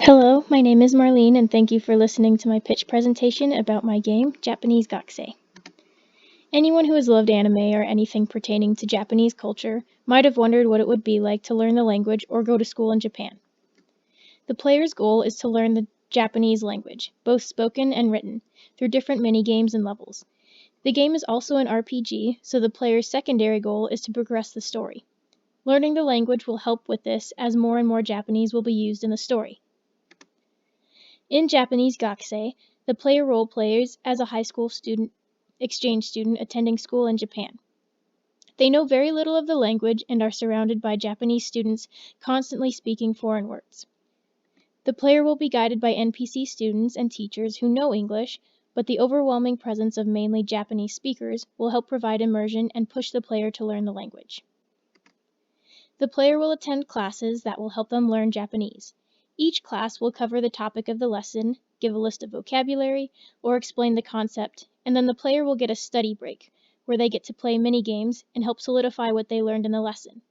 Hello, my name is Marlene, and thank you for listening to my pitch presentation about my game, Japanese Gakusei. Anyone who has loved anime or anything pertaining to Japanese culture might have wondered what it would be like to learn the language or go to school in Japan. The player's goal is to learn the Japanese language, both spoken and written, through different mini-games and levels. The game is also an RPG, so the player's secondary goal is to progress the story. Learning the language will help with this as more and more Japanese will be used in the story. In Japanese Gakusei, the player role plays as a high school exchange student attending school in Japan. They know very little of the language and are surrounded by Japanese students constantly speaking foreign words. The player will be guided by NPC students and teachers who know English, but the overwhelming presence of mainly Japanese speakers will help provide immersion and push the player to learn the language. The player will attend classes that will help them learn Japanese. Each class will cover the topic of the lesson, give a list of vocabulary, or explain the concept, and then the player will get a study break, where they get to play mini games and help solidify what they learned in the lesson.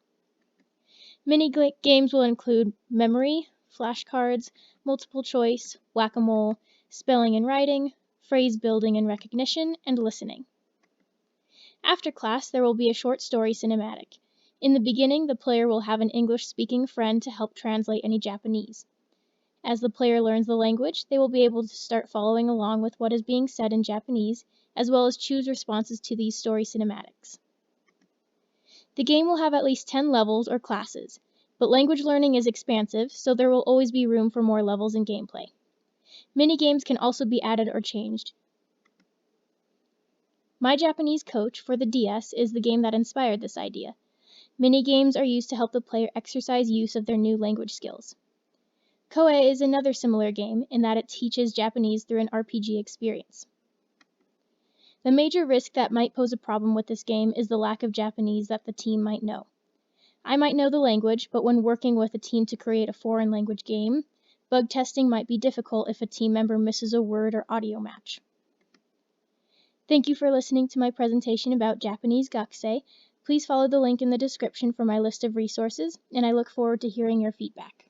Mini games will include memory, flashcards, multiple choice, whack-a-mole, spelling and writing, phrase building and recognition, and listening. After class, there will be a short story cinematic. In the beginning, the player will have an English-speaking friend to help translate any Japanese. As the player learns the language, they will be able to start following along with what is being said in Japanese, as well as choose responses to these story cinematics. The game will have at least 10 levels or classes, but language learning is expansive, so there will always be room for more levels and gameplay. Mini-games can also be added or changed. My Japanese Coach for the DS is the game that inspired this idea. Mini-games are used to help the player exercise use of their new language skills. Koei is another similar game in that it teaches Japanese through an RPG experience. The major risk that might pose a problem with this game is the lack of Japanese that the team might know. I might know the language, but when working with a team to create a foreign language game, bug testing might be difficult if a team member misses a word or audio match. Thank you for listening to my presentation about Japanese Gakusei. Please follow the link in the description for my list of resources, and I look forward to hearing your feedback.